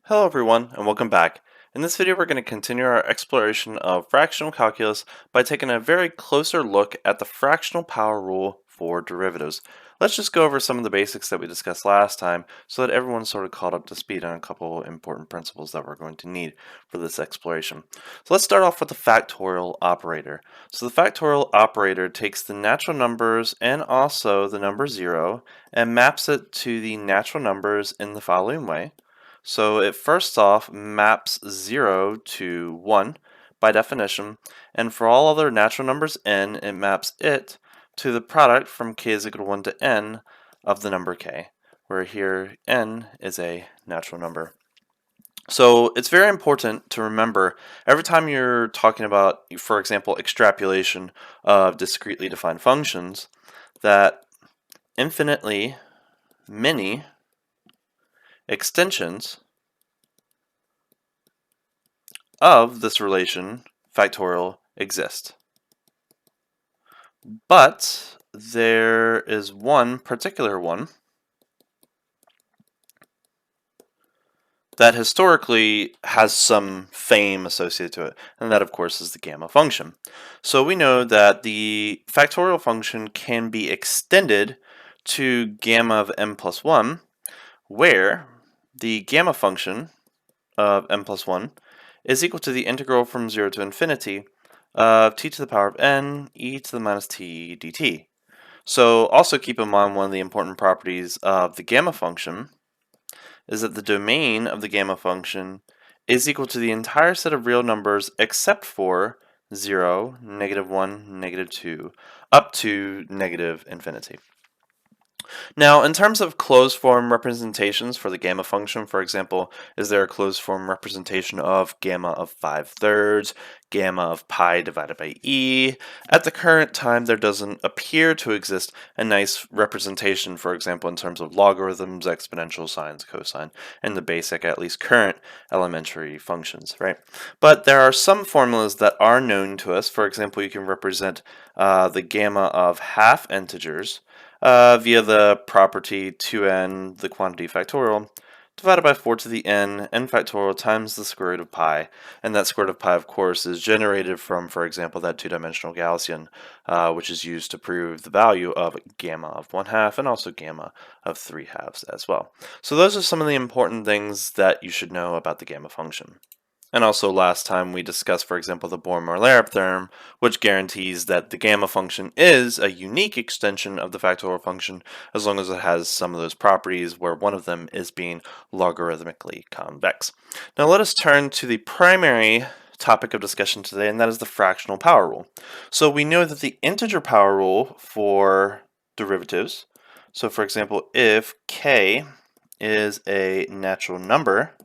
Hello everyone, and welcome back. In this video we're going to continue our exploration of fractional calculus by taking a very closer look at the fractional power rule for derivatives. Let's just go over some of the basics that we discussed last time so that everyone's sort of caught up to speed on a couple important principles that we're going to need for this exploration. So let's start off with the factorial operator. So the factorial operator takes the natural numbers and also the number 0 and maps it to the natural numbers in the following way. So it first off maps 0 to 1 by definition, and for all other natural numbers n, it maps it to the product from k is equal to 1 to n of the number k, where here n is a natural number. So it's very important to remember every time you're talking about, for example, extrapolation of discretely defined functions, that infinitely many extensions of this relation factorial exist. But there is one particular one that historically has some fame associated to it, and that of course is the gamma function. So we know that the factorial function can be extended to gamma of n plus 1, where the gamma function of n plus 1 is equal to the integral from 0 to infinity of t to the power of n e to the minus t dt. So also keep in mind one of the important properties of the gamma function is that the domain of the gamma function is equal to the entire set of real numbers except for 0, -1, -2, up to negative infinity. Now, in terms of closed form representations for the gamma function, for example, is there a closed form representation of gamma of 5/3, gamma of pi divided by e? At the current time, there doesn't appear to exist a nice representation, for example, in terms of logarithms, exponential, sines, cosine, and the basic, at least current, elementary functions, right? But there are some formulas that are known to us. For example, you can represent the gamma of half integers via the property 2n, the quantity factorial, divided by 4 to the n factorial times the square root of pi. And that square root of pi, of course, is generated from, for example, that two-dimensional Gaussian, which is used to prove the value of gamma of 1/2 and also gamma of 3/2 as well. So those are some of the important things that you should know about the gamma function. And also last time we discussed, for example, the Bohr-Maurer theorem, which guarantees that the gamma function is a unique extension of the factorial function as long as it has some of those properties where one of them is being logarithmically convex. Now let us turn to the primary topic of discussion today, and that is the fractional power rule. So we know that the integer power rule for derivatives, so for example, if k is a natural number,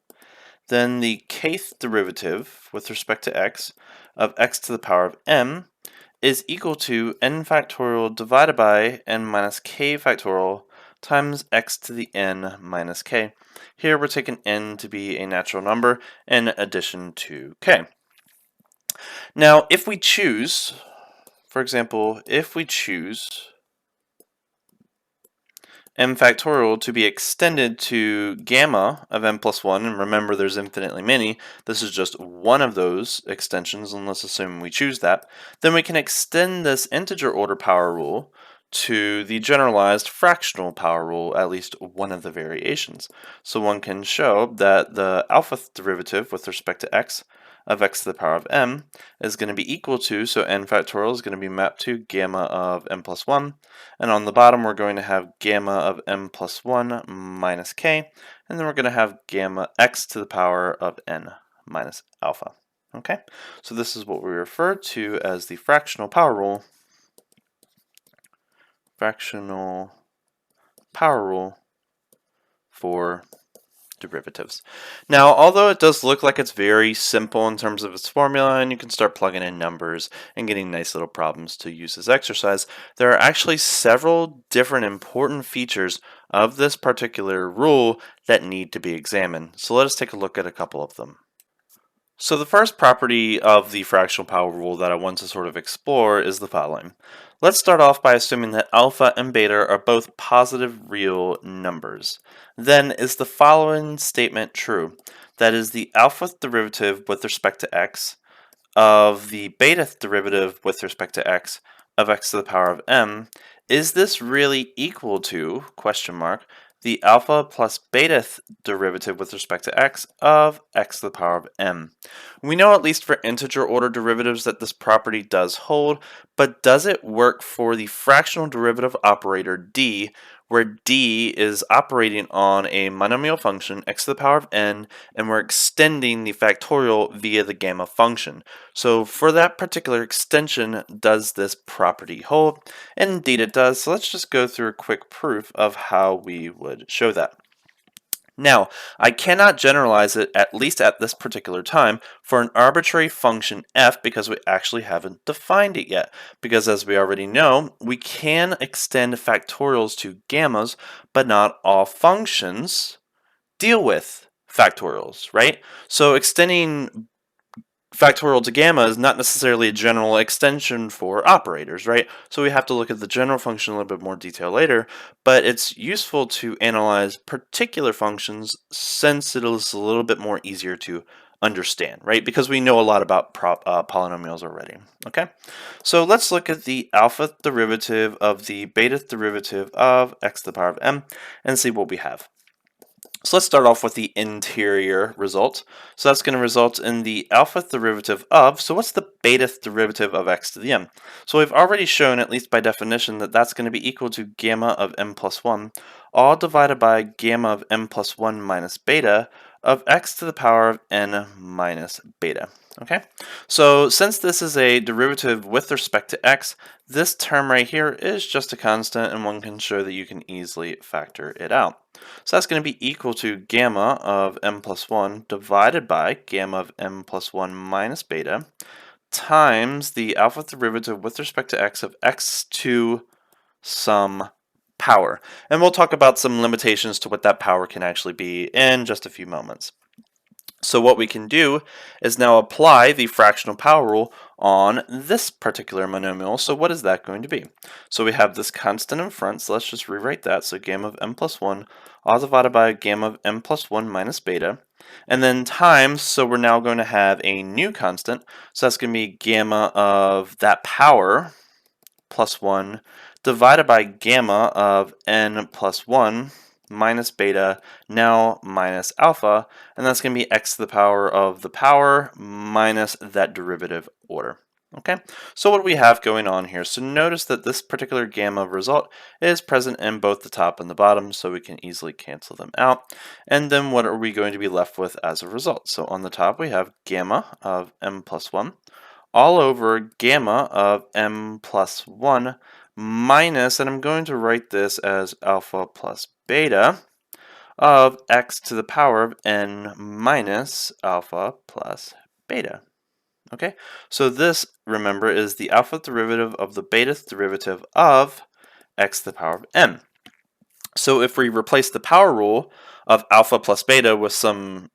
then the kth derivative with respect to x of x to the power of m is equal to n factorial divided by n minus k factorial times x to the n minus k. Here we're taking n to be a natural number in addition to k. Now if we choose, for example, if we choose m factorial to be extended to gamma of n plus 1, and remember there's infinitely many, this is just one of those extensions, and let's assume we choose that, then we can extend this integer order power rule to the generalized fractional power rule, at least one of the variations. So one can show that the alpha derivative with respect to x of x to the power of m is going to be equal to, so n factorial is going to be mapped to gamma of n plus 1, and on the bottom we're going to have gamma of n plus 1 minus k, and then we're going to have gamma x to the power of n minus alpha. Okay, so this is what we refer to as the fractional power rule. Fractional power rule for derivatives. Now, although it does look like it's very simple in terms of its formula, and you can start plugging in numbers and getting nice little problems to use as exercise, there are actually several different important features of this particular rule that need to be examined. So let us take a look at a couple of them. So the first property of the fractional power rule that I want to sort of explore is the following. Let's start off by assuming that alpha and beta are both positive real numbers. Then is the following statement true: that is the alpha derivative with respect to x of the beta derivative with respect to x of x to the power of m, is this really equal to, question mark, the alpha plus beta derivative with respect to x of x to the power of m? We know at least for integer order derivatives that this property does hold, but does it work for the fractional derivative operator d, where d is operating on a monomial function x to the power of n, and we're extending the factorial via the gamma function? So for that particular extension, does this property hold? And indeed it does. So let's just go through a quick proof of how we would show that. Now, I cannot generalize it, at least at this particular time, for an arbitrary function f because we actually haven't defined it yet. Because as we already know, we can extend factorials to gammas, but not all functions deal with factorials, right? So extending factorial to gamma is not necessarily a general extension for operators, right? So we have to look at the general function in a little bit more detail later, but it's useful to analyze particular functions since it is a little bit more easier to understand, right? Because we know a lot about polynomials already, okay? So let's look at the alpha derivative of the beta derivative of x to the power of m and see what we have. So let's start off with the interior result. So that's going to result in the alpha derivative of, so what's the beta derivative of x to the m? So we've already shown, at least by definition, that that's going to be equal to gamma of m plus 1, all divided by gamma of m plus 1 minus beta of x to the power of n minus beta. Okay, so since this is a derivative with respect to x, this term right here is just a constant, and one can show that you can easily factor it out. So that's going to be equal to gamma of m plus 1 divided by gamma of m plus 1 minus beta times the alpha derivative with respect to x of x to some power. And we'll talk about some limitations to what that power can actually be in just a few moments. So what we can do is now apply the fractional power rule on this particular monomial. So what is that going to be? So we have this constant in front, so let's just rewrite that. So gamma of m plus 1 all divided by gamma of m plus 1 minus beta. And then times, so we're now going to have a new constant. So that's going to be gamma of that power plus 1 divided by gamma of n plus 1 minus beta, now minus alpha, and that's going to be x to the power of the power minus that derivative order. Okay, so what do we have going on here? So notice that this particular gamma result is present in both the top and the bottom, so we can easily cancel them out. And then what are we going to be left with as a result? So on the top we have gamma of m plus 1 all over gamma of m plus 1 minus, and I'm going to write this as alpha plus beta of x to the power of n minus alpha plus beta. Okay, so this, remember, is the alpha derivative of the beta derivative of x to the power of n. So if we replace the power rule of alpha plus beta with some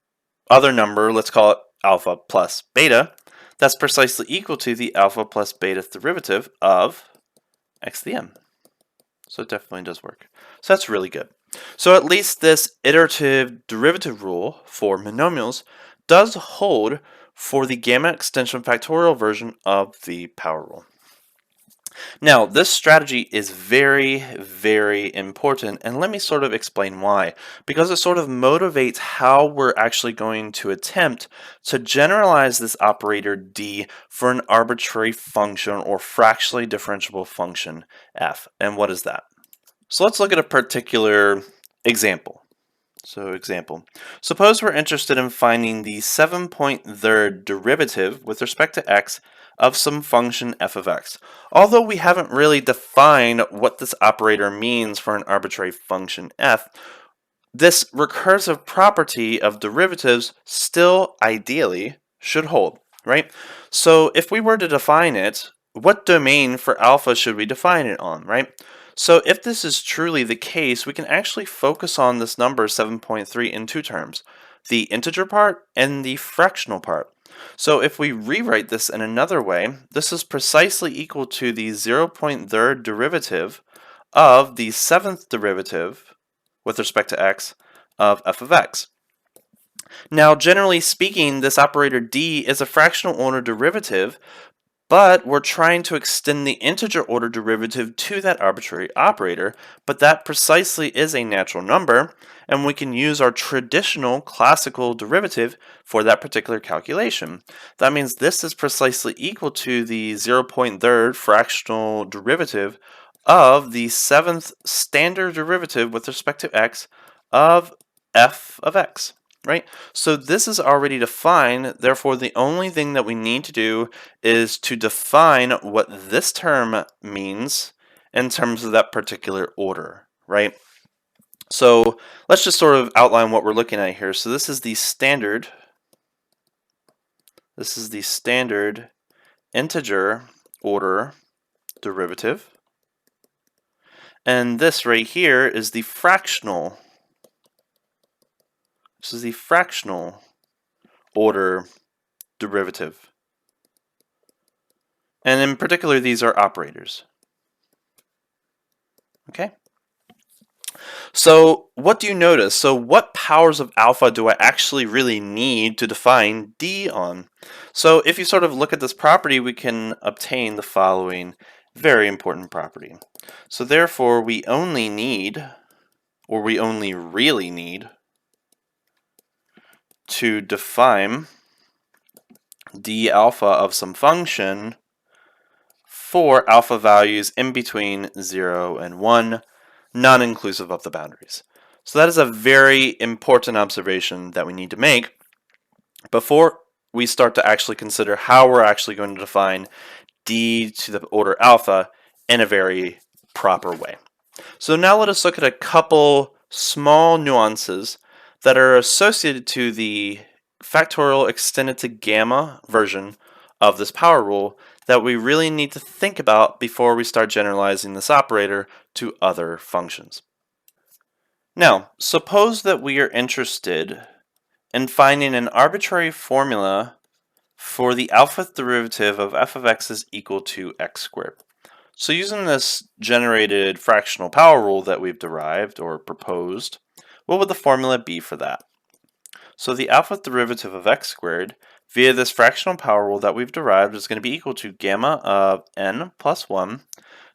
other number, let's call it alpha plus beta, that's precisely equal to the alpha plus beta derivative of x to the m. So it definitely does work. So that's really good. So at least this iterative derivative rule for monomials does hold for the gamma extension factorial version of the power rule. Now, this strategy is very, very important, and let me sort of explain why. Because it sort of motivates how we're actually going to attempt to generalize this operator d for an arbitrary function or fractionally differentiable function f. And what is that? So let's look at a particular example. So example, suppose we're interested in finding the 7.3 derivative with respect to x of some function f of x. Although we haven't really defined what this operator means for an arbitrary function f, this recursive property of derivatives still ideally should hold, right? So if we were to define it, what domain for alpha should we define it on, right? So if this is truly the case, we can actually focus on this number 7.3 in two terms, the integer part and the fractional part. So if we rewrite this in another way, this is precisely equal to the 0.3 derivative of the 7th derivative with respect to x of f of x. Now, generally speaking, this operator d is a fractional order derivative, but we're trying to extend the integer order derivative to that arbitrary operator, but that precisely is a natural number, and we can use our traditional classical derivative for that particular calculation. That means this is precisely equal to the 0.3 fractional derivative of the seventh standard derivative with respect to x of f of x. Right? So this is already defined, therefore the only thing that we need to do is to define what this term means in terms of that particular order, right? So let's just sort of outline what we're looking at here. So this is the standard integer order derivative, and this right here is the fractional. This is the fractional order derivative. And in particular, these are operators. Okay? So what do you notice? So what powers of alpha do I actually really need to define d on? So if you sort of look at this property, we can obtain the following very important property. So therefore, we only need, or we only really need, to define d alpha of some function for alpha values in between 0 and 1, non-inclusive of the boundaries. So that is a very important observation that we need to make before we start to actually consider how we're actually going to define d to the order alpha in a very proper way. So now let us look at a couple small nuances that are associated to the factorial extended to gamma version of this power rule that we really need to think about before we start generalizing this operator to other functions. Now, suppose that we are interested in finding an arbitrary formula for the alpha derivative of f of x is equal to x squared. So using this generated fractional power rule that we've derived or proposed, what would the formula be for that? So the alpha derivative of x squared via this fractional power rule that we've derived is going to be equal to gamma of n plus 1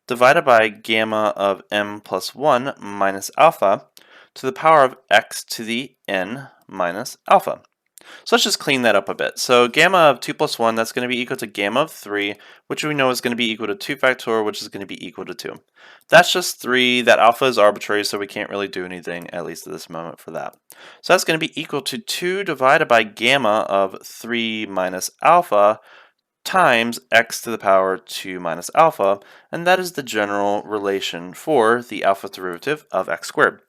divided by gamma of m plus 1 minus alpha to the power of x to the n minus alpha. So let's just clean that up a bit. So gamma of 2 plus 1, that's going to be equal to gamma of 3, which we know is going to be equal to 2 factorial, which is going to be equal to 2. That's just 3. That alpha is arbitrary, so we can't really do anything, at least at this moment, for that. So that's going to be equal to 2 divided by gamma of 3 minus alpha times x to the power 2 minus alpha, and that is the general relation for the alpha derivative of x squared.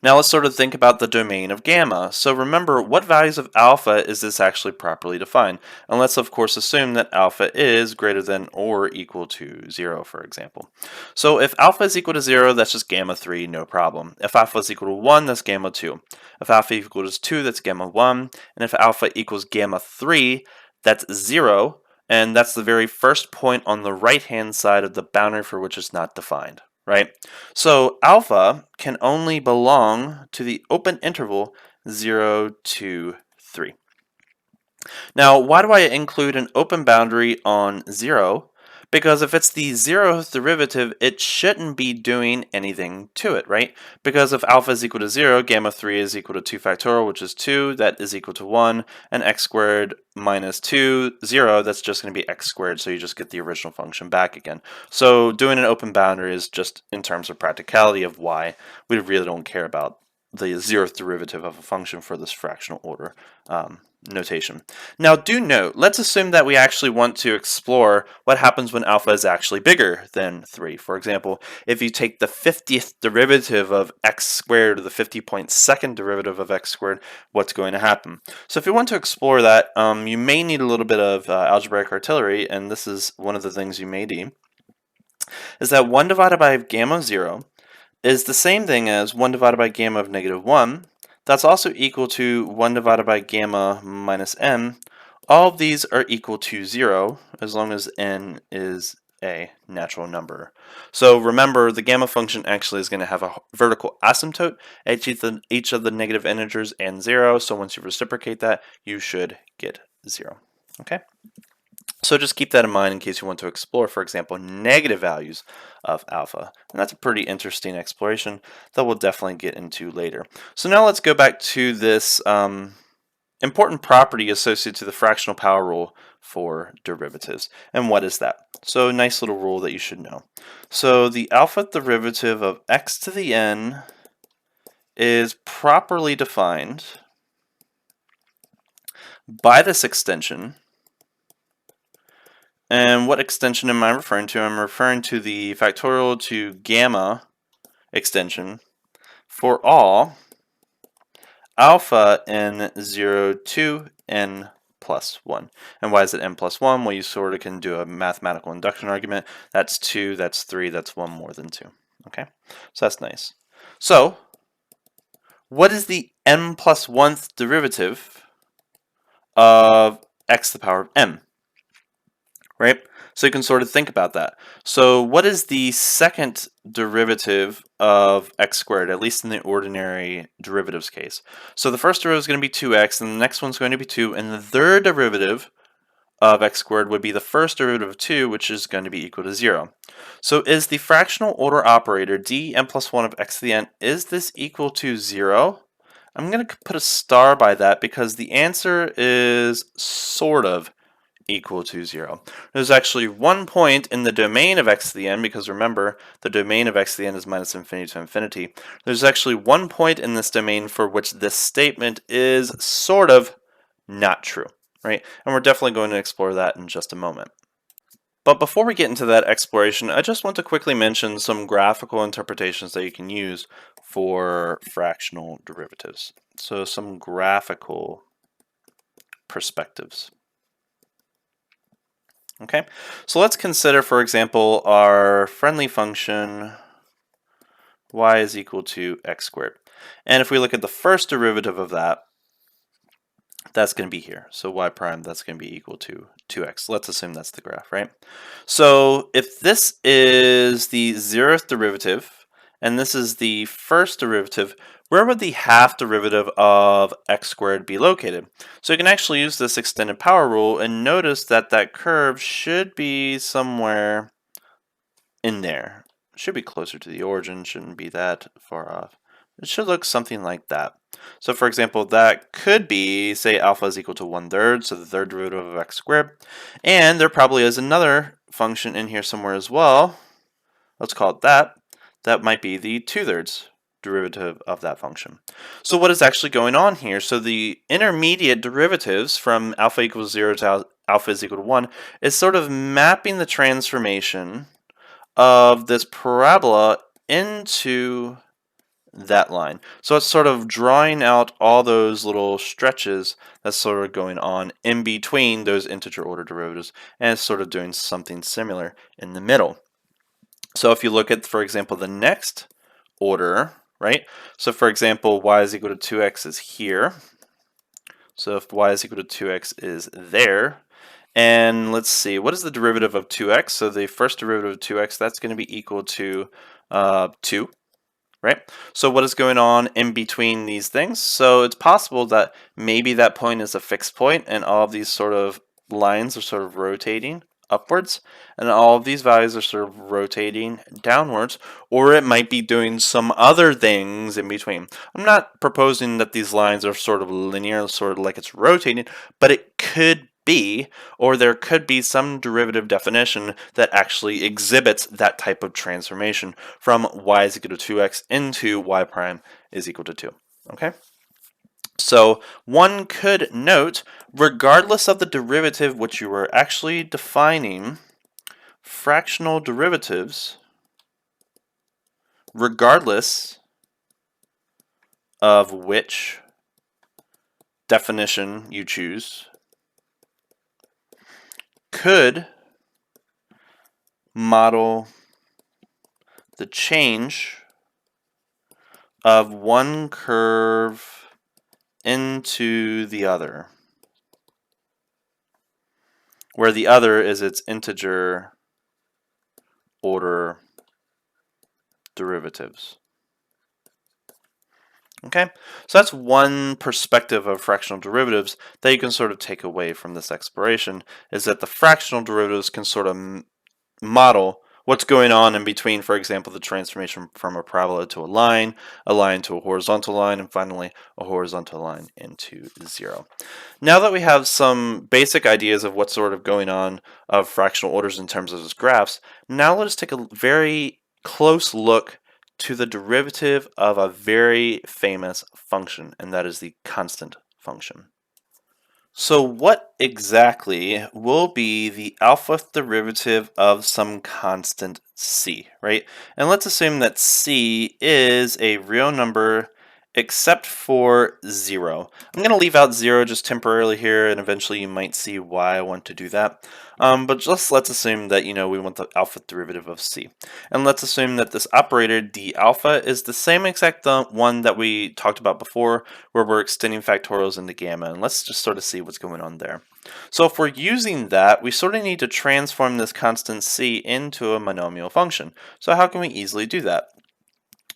Now let's sort of think about the domain of gamma. So remember, what values of alpha is this actually properly defined? And let's of course assume that alpha is greater than or equal to 0, for example. So if alpha is equal to 0, that's just gamma 3, no problem. If alpha is equal to 1, that's gamma 2. If alpha equals 2, that's gamma 1. And if alpha equals gamma 3, that's 0. And that's the very first point on the right-hand side of the boundary for which is not defined. Right? So alpha can only belong to the open interval 0 to 3. Now, why do I include an open boundary on 0? Because if it's the 0th derivative, it shouldn't be doing anything to it, right? Because if alpha is equal to 0, gamma 3 is equal to 2 factorial, which is 2, that is equal to 1, and x squared minus 2, 0, that's just going to be x squared, so you just get the original function back again. So doing an open boundary is just in terms of practicality of why we really don't care about the 0th derivative of a function for this fractional order notation. Now do note, let's assume that we actually want to explore what happens when alpha is actually bigger than 3. For example, if you take the 50th derivative of x squared or the 50.2nd derivative of x squared, what's going to happen? So if you want to explore that, you may need a little bit of algebraic artillery, and this is one of the things you may need, is that 1 divided by gamma of 0 is the same thing as 1 divided by gamma of negative 1. That's also equal to 1 divided by gamma minus n. All of these are equal to 0 as long as n is a natural number. So remember, the gamma function actually is going to have a vertical asymptote at each of the negative integers and 0. So once you reciprocate that, you should get 0. Okay? So just keep that in mind in case you want to explore, for example, negative values of alpha. And that's a pretty interesting exploration that we'll definitely get into later. So now let's go back to this important property associated to the fractional power rule for derivatives. And what is that? So a nice little rule that you should know. So the alpha derivative of x to the n is properly defined by this extension. And what extension am I referring to? I'm referring to the factorial to gamma extension for all alpha n02 n plus 1. And why is it n plus 1? Well, you sort of can do a mathematical induction argument. That's 2, that's 3, that's 1 more than 2. Okay, so that's nice. So, what is the n plus 1th derivative of x to the power of m? Right? So you can sort of think about that. So what is the second derivative of x squared, at least in the ordinary derivatives case? So the first derivative is going to be 2x, and the next one's going to be 2, and the third derivative of x squared would be the first derivative of 2, which is going to be equal to 0. So is the fractional order operator d n plus 1 of x to the n, is this equal to 0? I'm going to put a star by that because the answer is sort of equal to 0. There's actually one point in the domain of x to the n, because remember, the domain of x to the n is minus infinity to infinity. There's actually one point in this domain for which this statement is sort of not true, right? And we're definitely going to explore that in just a moment. But before we get into that exploration, I just want to quickly mention some graphical interpretations that you can use for fractional derivatives. So some graphical perspectives. Okay, so let's consider, for example, our friendly function y is equal to x squared. And if we look at the first derivative of that, that's going to be here. So y prime, that's going to be equal to 2x. Let's assume that's the graph, right? So if this is the 0th derivative, and this is the first derivative, where would the half derivative of x squared be located? So you can actually use this extended power rule and notice that that curve should be somewhere in there. It should be closer to the origin, shouldn't be that far off. It should look something like that. So for example, that could be, say alpha is equal to 1/3, so the third derivative of x squared. And there probably is another function in here somewhere as well. Let's call it that. That might be the 2/3 derivative of that function. So what is actually going on here? So the intermediate derivatives from alpha equals 0 to alpha is equal to 1 is sort of mapping the transformation of this parabola into that line. So it's sort of drawing out all those little stretches that's sort of going on in between those integer order derivatives, and it's sort of doing something similar in the middle. So if you look at, for example, the next order, right? So for example, y is equal to 2x is here. So if y is equal to 2x is there, and let's see, what is the derivative of 2x? So the first derivative of 2x, that's going to be equal to 2, right? So what is going on in between these things? So it's possible that maybe that point is a fixed point and all of these sort of lines are sort of rotating upwards, and all of these values are sort of rotating downwards, or it might be doing some other things in between. I'm not proposing that these lines are sort of linear, sort of like it's rotating, but it could be, or there could be some derivative definition that actually exhibits that type of transformation from y is equal to 2x into y prime is equal to 2. Okay? So one could note, regardless of the derivative which you were actually defining, fractional derivatives, regardless of which definition you choose, could model the change of one curve into the other, where the other is its integer order derivatives. Okay, so that's one perspective of fractional derivatives that you can sort of take away from this exploration, is that the fractional derivatives can sort of model what's going on in between, for example, the transformation from a parabola to a line to a horizontal line, and finally a horizontal line into zero. Now that we have some basic ideas of what's sort of going on of fractional orders in terms of those graphs, now let us take a very close look to the derivative of a very famous function, and that is the constant function. So what exactly will be the alpha derivative of some constant c, right? And let's assume that c is a real number except for 0. I'm going to leave out 0 just temporarily here, and eventually you might see why I want to do that. But just let's assume that, we want the alpha derivative of c. And let's assume that this operator d alpha is the same exact one that we talked about before, where we're extending factorials into gamma. And let's just sort of see what's going on there. So if we're using that, we sort of need to transform this constant c into a monomial function. So how can we easily do that?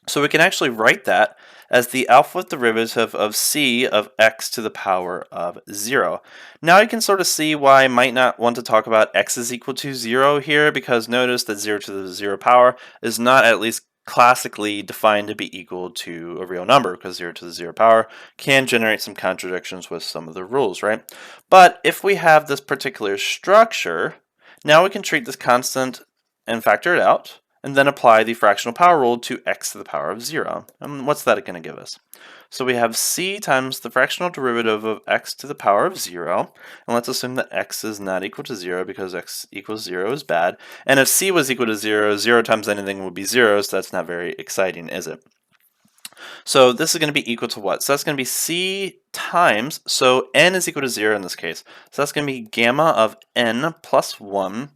So we can actually write that as the alpha derivative of c of x to the power of 0. Now you can sort of see why I might not want to talk about x is equal to 0 here, because notice that 0 to the 0 power is not at least classically defined to be equal to a real number, because 0 to the 0 power can generate some contradictions with some of the rules, right? But if we have this particular structure, now we can treat this constant and factor it out, and then apply the fractional power rule to x to the power of 0. And what's that going to give us? So we have c times the fractional derivative of x to the power of 0, and let's assume that x is not equal to 0 because x equals 0 is bad. And if c was equal to 0, 0 times anything would be 0, so that's not very exciting, is it? So this is going to be equal to what? So that's going to be c times, so n is equal to 0 in this case. So that's going to be gamma of n plus 1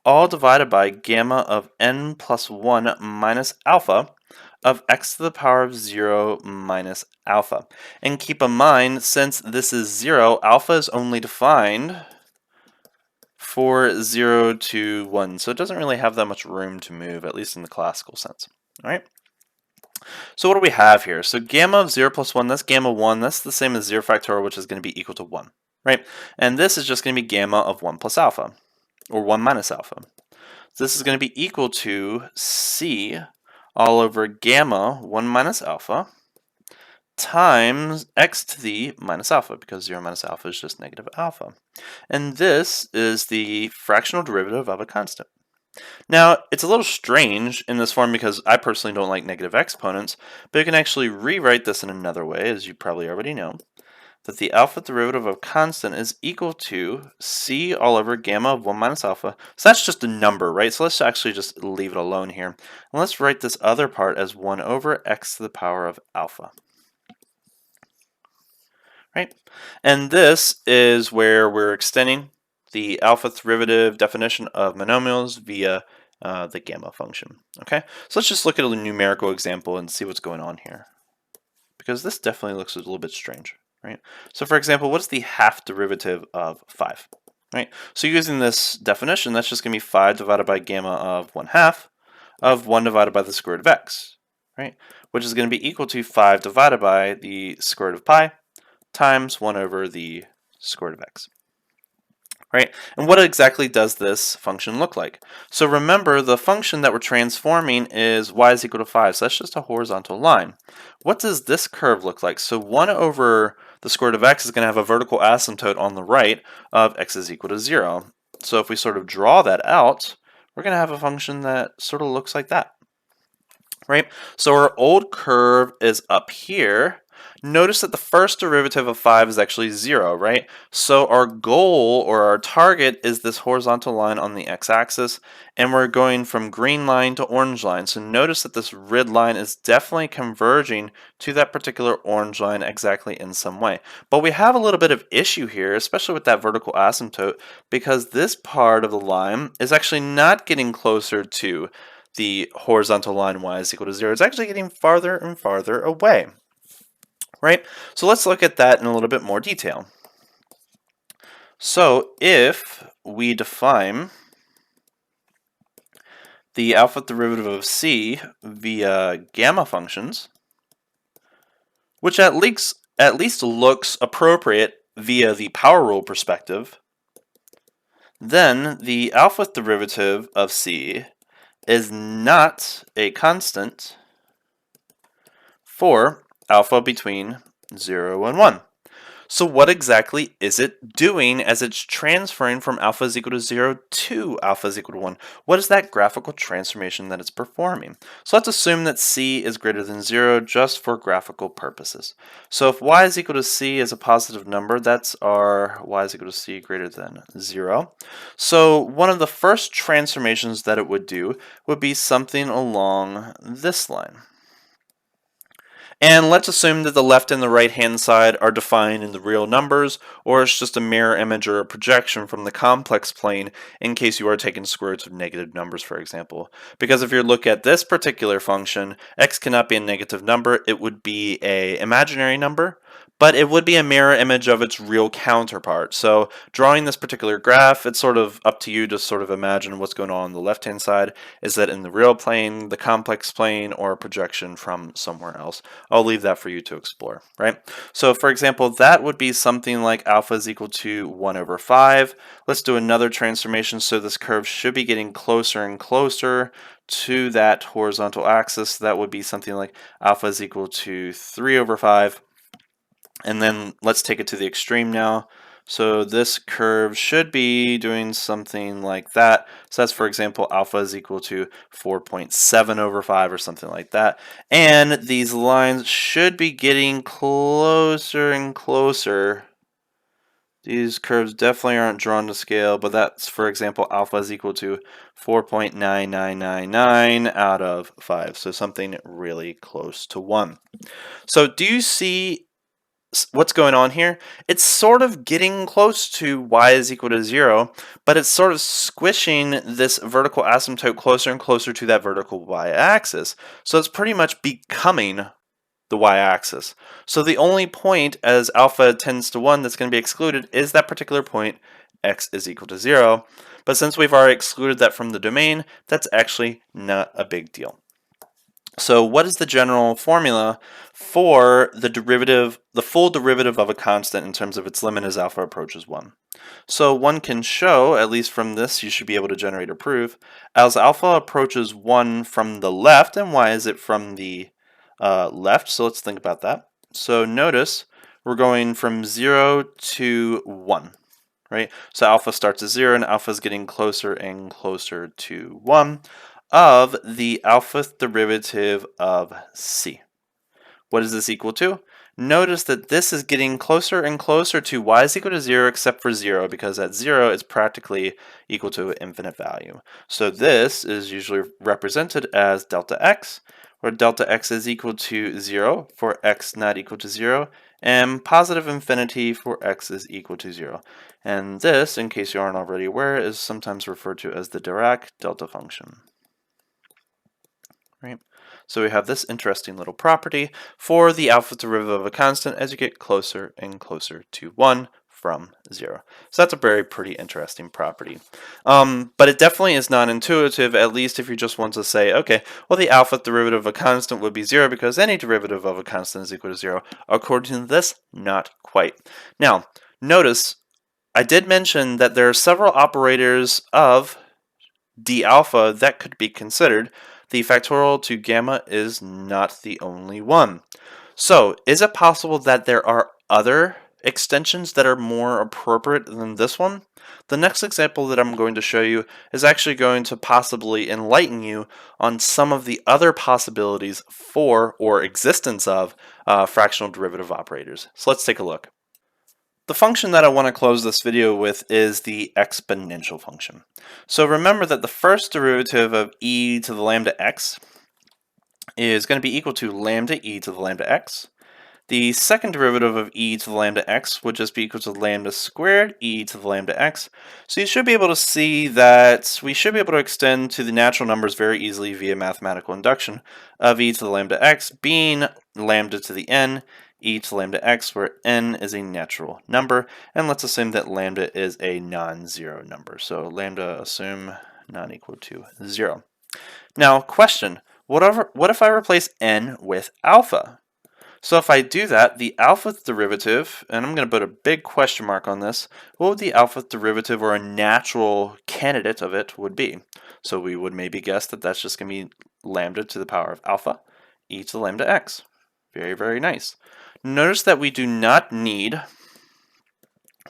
all divided by gamma of n plus 1 minus alpha of x to the power of 0 minus alpha. And keep in mind, since this is 0, alpha is only defined for 0 to 1, so it doesn't really have that much room to move, at least in the classical sense. All right. So what do we have here? So gamma of 0 plus 1, that's gamma 1. That's the same as 0 factorial, which is going to be equal to 1, right? And this is just going to be gamma of 1 plus alpha, or 1 minus alpha. So this is going to be equal to c all over gamma 1 minus alpha times x to the minus alpha, because 0 minus alpha is just negative alpha. And this is the fractional derivative of a constant. Now, it's a little strange in this form because I personally don't like negative exponents, but you can actually rewrite this in another way, as you probably already know, that the alpha derivative of constant is equal to c all over gamma of 1 minus alpha. So that's just a number, right? So let's actually just leave it alone here. And let's write this other part as 1 over x to the power of alpha. Right? And this is where we're extending the alpha derivative definition of monomials via the gamma function. Okay, so let's just look at a numerical example and see what's going on here, because this definitely looks a little bit strange, right? So for example, what's the half derivative of 5? Right, so using this definition, that's just going to be 5 divided by gamma of 1/2 of 1 divided by the square root of x, right? Which is going to be equal to 5 divided by the square root of pi times 1 over the square root of x. Right? And what exactly does this function look like? So remember, the function that we're transforming is y is equal to 5, so that's just a horizontal line. What does this curve look like? So 1 over the square root of x is going to have a vertical asymptote on the right of x is equal to 0. So if we sort of draw that out, we're going to have a function that sort of looks like that. Right? So our old curve is up here. Notice that the first derivative of 5 is actually 0, right? So our goal or our target is this horizontal line on the x-axis, and we're going from green line to orange line. So notice that this red line is definitely converging to that particular orange line exactly in some way. But we have a little bit of issue here, especially with that vertical asymptote, because this part of the line is actually not getting closer to the horizontal line y is equal to 0. It's actually getting farther and farther away. Right? So let's look at that in a little bit more detail. So if we define the alpha derivative of c via gamma functions, which at least looks appropriate via the power rule perspective, then the alpha derivative of c is not a constant for alpha between 0 and 1. So what exactly is it doing as it's transferring from alpha is equal to 0 to alpha is equal to 1? What is that graphical transformation that it's performing? So let's assume that c is greater than 0 just for graphical purposes. So if y is equal to c is a positive number, that's our y is equal to c greater than 0. So one of the first transformations that it would do would be something along this line. And let's assume that the left and the right hand side are defined in the real numbers, or it's just a mirror image or a projection from the complex plane in case you are taking square roots of negative numbers, for example. Because if you look at this particular function, x cannot be a negative number, it would be an imaginary number, but it would be a mirror image of its real counterpart. So drawing this particular graph, it's sort of up to you to sort of imagine what's going on the left-hand side. Is that in the real plane, the complex plane, or a projection from somewhere else? I'll leave that for you to explore, right? So for example, that would be something like alpha is equal to 1 over 5. Let's do another transformation. So this curve should be getting closer and closer to that horizontal axis. That would be something like alpha is equal to 3 over 5. And then let's take it to the extreme now. So this curve should be doing something like that. So that's, for example, alpha is equal to 4.7 over 5 or something like that. And these lines should be getting closer and closer. These curves definitely aren't drawn to scale, but that's, for example, alpha is equal to 4.9999 out of 5. So something really close to 1. So do you see what's going on here? It's sort of getting close to y is equal to 0, but it's sort of squishing this vertical asymptote closer and closer to that vertical y-axis. So it's pretty much becoming the y-axis. So the only point as alpha tends to 1 that's going to be excluded is that particular point, x is equal to 0. But since we've already excluded that from the domain, that's actually not a big deal. So what is the general formula for the derivative, the full derivative of a constant in terms of its limit as alpha approaches 1? So one can show, at least from this, you should be able to generate a proof, as alpha approaches 1 from the left, and why is it from the left? So let's think about that. So notice we're going from 0 to 1. Right? So alpha starts at 0 and alpha is getting closer and closer to 1 of the alpha derivative of c. What is this equal to? Notice that this is getting closer and closer to y is equal to 0 except for 0, because at 0 it's practically equal to an infinite value. So this is usually represented as delta x, where delta x is equal to 0 for x not equal to 0, and positive infinity for x is equal to 0. And this, in case you aren't already aware, is sometimes referred to as the Dirac delta function. Right? So we have this interesting little property for the alpha derivative of a constant as you get closer and closer to 1 from 0. So that's a very pretty interesting property. But it definitely is non-intuitive, at least if you just want to say, okay, well, the alpha derivative of a constant would be 0 because any derivative of a constant is equal to 0. According to this, not quite. Now, notice I did mention that there are several operators of d alpha that could be considered. The factorial to gamma is not the only one. So, is it possible that there are other extensions that are more appropriate than this one? The next example that I'm going to show you is actually going to possibly enlighten you on some of the other possibilities for or existence of fractional derivative operators. So let's take a look. The function that I want to close this video with is the exponential function. So remember that the first derivative of e to the lambda x is going to be equal to lambda e to the lambda x. The second derivative of e to the lambda x would just be equal to lambda squared e to the lambda x. So you should be able to see that we should be able to extend to the natural numbers very easily via mathematical induction of e to the lambda x being lambda to the n, e to lambda x, where n is a natural number, and let's assume that lambda is a non-zero number. So lambda assume non-equal to 0. Now, question, what if I replace n with alpha? So if I do that, the alpha derivative, and I'm going to put a big question mark on this, what would the alpha derivative or a natural candidate of it would be? So we would maybe guess that that's just going to be lambda to the power of alpha e to the lambda x. Very, very nice. Notice that we do not need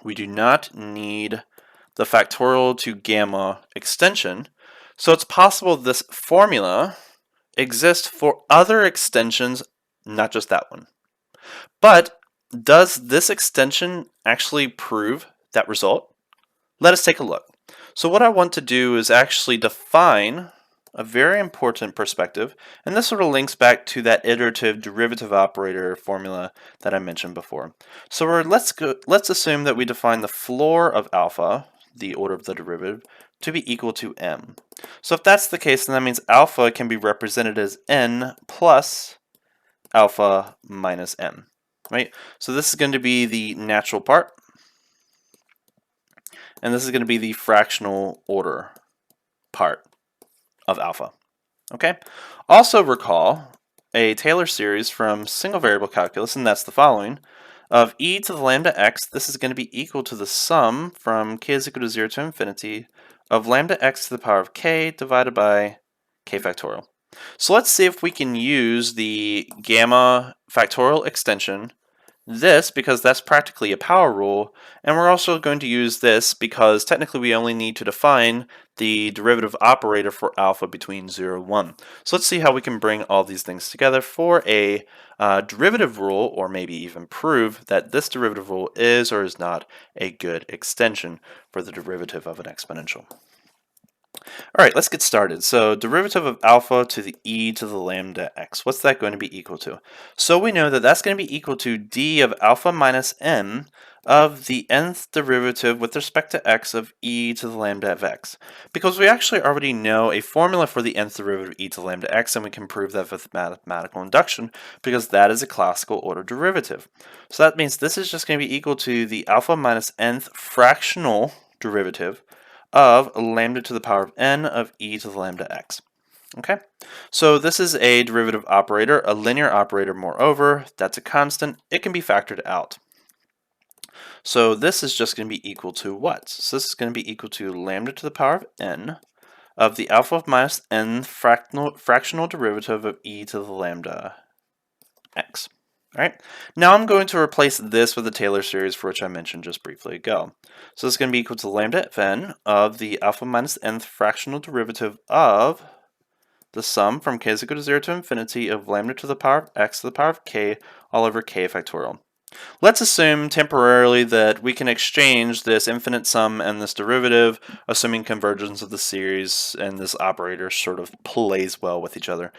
the factorial to gamma extension. So it's possible this formula exists for other extensions, not just that one. But does this extension actually prove that result? Let us take a look. So what I want to do is actually define a very important perspective, and this sort of links back to that iterative derivative operator formula that I mentioned before. So let's assume that we define the floor of alpha, the order of the derivative, to be equal to m. So if that's the case, then that means alpha can be represented as n plus alpha minus m, right? So this is going to be the natural part, and this is going to be the fractional order part of alpha. Okay. Also recall a Taylor series from single variable calculus, and that's the following: of e to the lambda x. This is going to be equal to the sum from k is equal to 0 to infinity of lambda x to the power of k divided by k factorial. So let's see if we can use the gamma factorial extension, this because that's practically a power rule, and we're also going to use this because technically we only need to define the derivative operator for alpha between 0 and 1. So let's see how we can bring all these things together for a derivative rule, or maybe even prove that this derivative rule is or is not a good extension for the derivative of an exponential. All right, let's get started. So derivative of alpha to the e to the lambda x, what's that going to be equal to? So we know that that's going to be equal to d of alpha minus n of the nth derivative with respect to x of e to the lambda of x. Because we actually already know a formula for the nth derivative of e to the lambda x, and we can prove that with mathematical induction because that is a classical order derivative. So that means this is just going to be equal to the alpha minus nth fractional derivative of lambda to the power of n of e to the lambda x. Okay, so this is a derivative operator, a linear operator moreover, that's a constant, it can be factored out. So this is just going to be equal to what? So this is going to be equal to lambda to the power of n of the alpha minus n fractional derivative of e to the lambda x. All right, now I'm going to replace this with the Taylor series for which I mentioned just briefly ago. So it's going to be equal to lambda of n of the alpha minus nth fractional derivative of the sum from k is equal to 0 to infinity of lambda to the power of x to the power of k all over k factorial. Let's assume temporarily that we can exchange this infinite sum and this derivative, assuming convergence of the series and this operator sort of plays well with each other.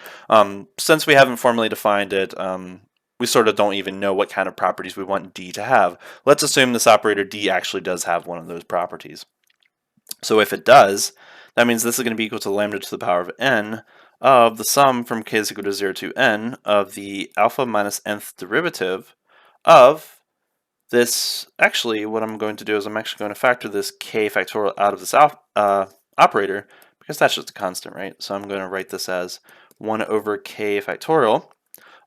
Since we haven't formally defined it, we sort of don't even know what kind of properties we want D to have. Let's assume this operator D actually does have one of those properties. So if it does, that means this is going to be equal to lambda to the power of n of the sum from k is equal to 0 to n of the alpha minus nth derivative of this. Actually, what I'm going to do is I'm actually going to factor this k factorial out of this operator because that's just a constant, right? So I'm going to write this as 1 over k factorial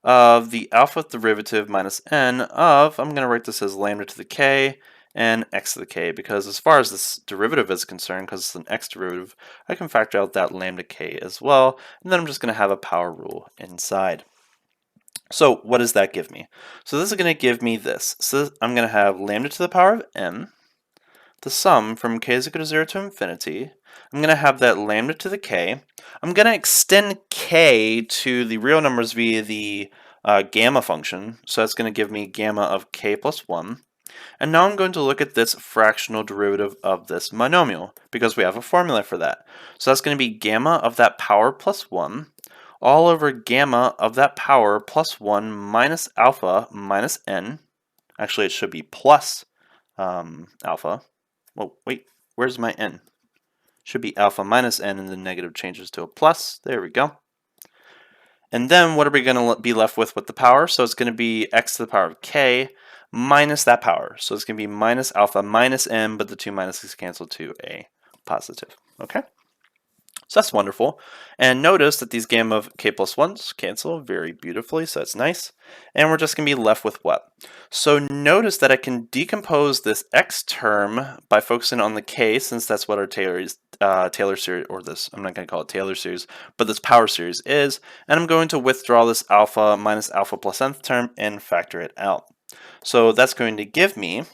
of the alpha derivative minus n of, I'm going to write this as lambda to the k and x to the k, because as far as this derivative is concerned, because it's an x derivative, I can factor out that lambda k as well, and then I'm just going to have a power rule inside. So what does that give me? So this is going to give me this. So I'm going to have lambda to the power of m, the sum from k is equal to 0 to infinity. I'm going to have that lambda to the k. I'm going to extend k to the real numbers via the gamma function. So that's going to give me gamma of k plus 1. And now I'm going to look at this fractional derivative of this monomial because we have a formula for that. So that's going to be gamma of that power plus 1 all over gamma of that power plus 1 minus alpha minus n. Actually, it should be plus alpha. Well, wait, where's my n? Should be alpha minus n, and the negative changes to a plus. There we go. And then what are we going to be left with the power? So it's going to be x to the power of k minus that power. So it's going to be minus alpha minus n, but the two minuses cancel to a positive. Okay? So that's wonderful. And notice that these gamma of k plus 1s cancel very beautifully, so that's nice. And we're just going to be left with what? So notice that I can decompose this x term by focusing on the k, since that's what our Taylor series, or this, I'm not going to call it Taylor series, but this power series is. And I'm going to withdraw this alpha minus alpha plus nth term and factor it out. So that's going to give me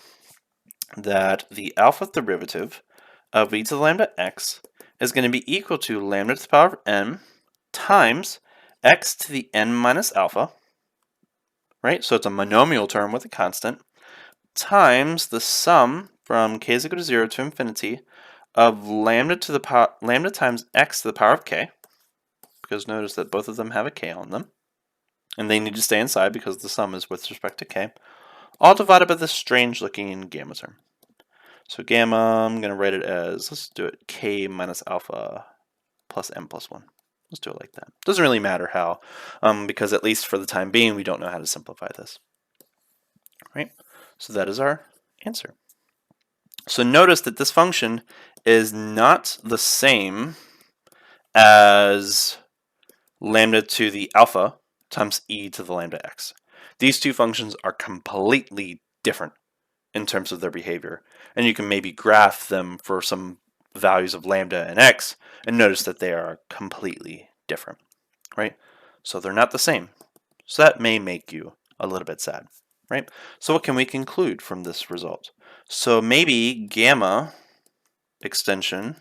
that the alpha derivative of e to the lambda x is going to be equal to lambda to the power of n times x to the n minus alpha, right? So it's a monomial term with a constant, times the sum from k is equal to 0 to infinity of lambda to the power, lambda times x to the power of k, because notice that both of them have a k on them, and they need to stay inside because the sum is with respect to k, all divided by this strange looking gamma term. So gamma, I'm going to write it as, let's do it, k minus alpha plus n plus 1. Let's do it like that. Doesn't really matter how, because at least for the time being, we don't know how to simplify this. Right? So that is our answer. So notice that this function is not the same as lambda to the alpha times e to the lambda x. These two functions are completely different in terms of their behavior. And you can maybe graph them for some values of lambda and x and notice that they are completely different, right? So they're not the same. So that may make you a little bit sad, right? So what can we conclude from this result? So maybe gamma extension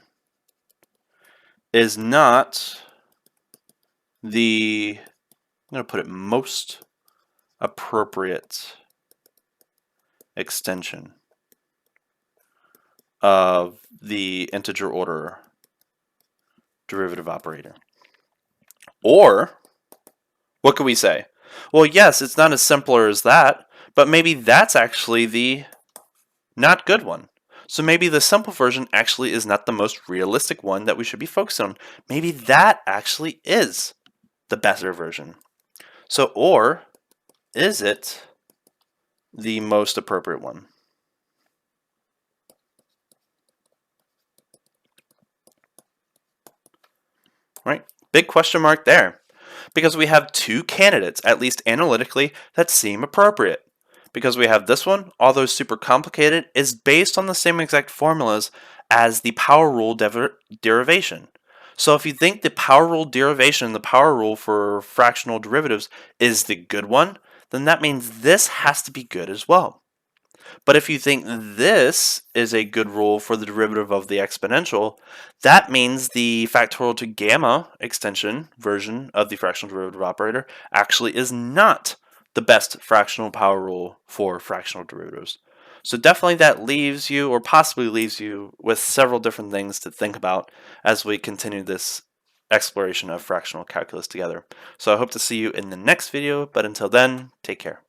is not the, I'm going to put it, most appropriate extension of the integer order derivative operator. Or, what could we say? Well, yes, it's not as simpler as that, but maybe that's actually the not good one. So maybe the simple version actually is not the most realistic one that we should be focusing on. Maybe that actually is the better version. So, or is it the most appropriate one? Right? Big question mark there. Because we have two candidates, at least analytically, that seem appropriate. Because we have this one, although super complicated, is based on the same exact formulas as the power rule derivation. So if you think the power rule derivation, the power rule for fractional derivatives, is the good one, then that means this has to be good as well. But if you think this is a good rule for the derivative of the exponential, that means the factorial to gamma extension version of the fractional derivative operator actually is not the best fractional power rule for fractional derivatives. So definitely that leaves you, or possibly leaves you, with several different things to think about as we continue this exploration of fractional calculus together. So I hope to see you in the next video, but until then, take care.